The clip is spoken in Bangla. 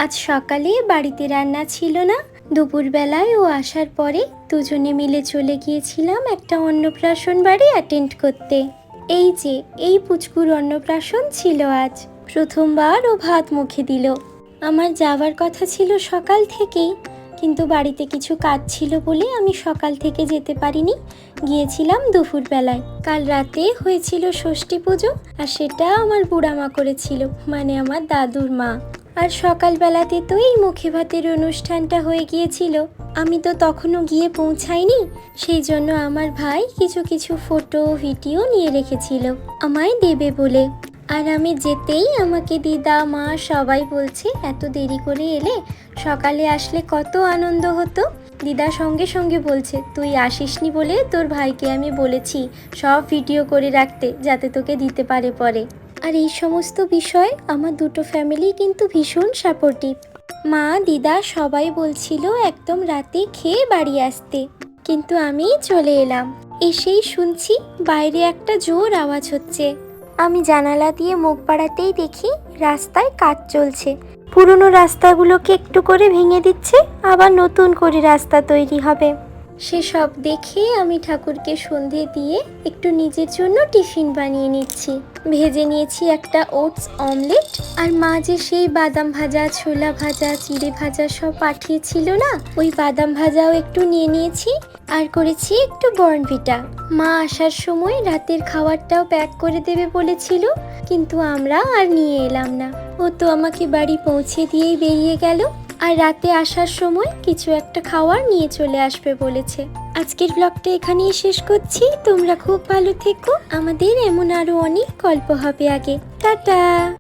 আজ সকালে বাড়িতে রান্না ছিল না। দুপুরবেলায় ও আসার পরে দুজনে মিলে চলে গিয়েছিলাম একটা অন্নপ্রাশন বাড়ি অ্যাটেন্ড করতে। এই পুচকুর অন্নপ্রাশন ছিল আজ। প্রথমবার ও ভাত মুখে দিল। আমার যাওয়ার কথা ছিল সকাল থেকেই, কিন্তু বাড়িতে কিছু কাজ ছিল বলে আমি সকাল থেকে যেতে পারিনি, গিয়েছিলাম দুপুরবেলায়। কাল রাতে হয়েছিল ষষ্ঠী পুজো, আর সেটা আমার বুড়া মা করেছিল, মানে আমার দাদুর মা। আর সকালবেলাতে তো এই মুখে ভাতের অনুষ্ঠানটা হয়ে গিয়েছিল। আমি তো তখনও গিয়ে পৌঁছাইনি, সেই জন্য আমার ভাই কিছু কিছু ফটো ভিডিও নিয়ে রেখেছিল আমায় দেবে বলে। আর আমি যেতেই আমাকে দিদা মা সবাই বলছে, এত দেরি করে এলে, সকালে আসলে কত আনন্দ হতো। দিদা সঙ্গে সঙ্গে বলছে, তুই আসিসনি বলে তোর ভাইকে আমি বলেছি সব ভিডিও করে রাখতে, যাতে তোকে দিতে পারে পরে। আর এই সমস্ত বিষয় আমার দুটো ফ্যামিলি কিন্তু ভীষণ সাপোর্টিভ। মা দিদা সবাই বলছিল একদম রাতে খেয়ে বাড়ি আসতে, কিন্তু আমি চলে এলাম। এসেই শুনছি বাইরে একটা জোর আওয়াজ হচ্ছে। আমি জানালা দিয়ে মুখ বাড়াতেই দেখি রাস্তায় কাজ চলছে। পুরনো রাস্তাগুলোকে একটু করে ভেঙে দিচ্ছে, আবার নতুন করে রাস্তা তৈরি হবে। সেসব দেখে আমি ঠাকুরকে সন্ধে দিয়ে একটু নিজের জন্য টিফিন বানিয়ে নিচ্ছি। ভেজে নিয়েছি একটা ওটস অমলেট, আর মা যে সেই বাদাম ভাজা, ছোলা ভাজা, চিড়ে ভাজা সব পাঠিয়েছিল না, ওই বাদাম ভাজাও একটু নিয়ে নিয়েছি। আর করেছি একটু বর্নভিটা। মা আসার সময় রাতের খাবারটাও প্যাক করে দেবে বলেছিল, কিন্তু আমরা আর নিয়ে এলাম না। ও তো আমাকে বাড়ি পৌঁছে দিয়েই বেরিয়ে গেল, আর রাতে আসার সময় কিছু একটা খাওয়ার নিয়ে চলে আসবে বলেছে। আজকের ব্লগটা এখানেই শেষ করছি। তোমরা খুব ভালো থেকো। আমাদের এমন আরো অনেক গল্প হবে আগে। টাটা।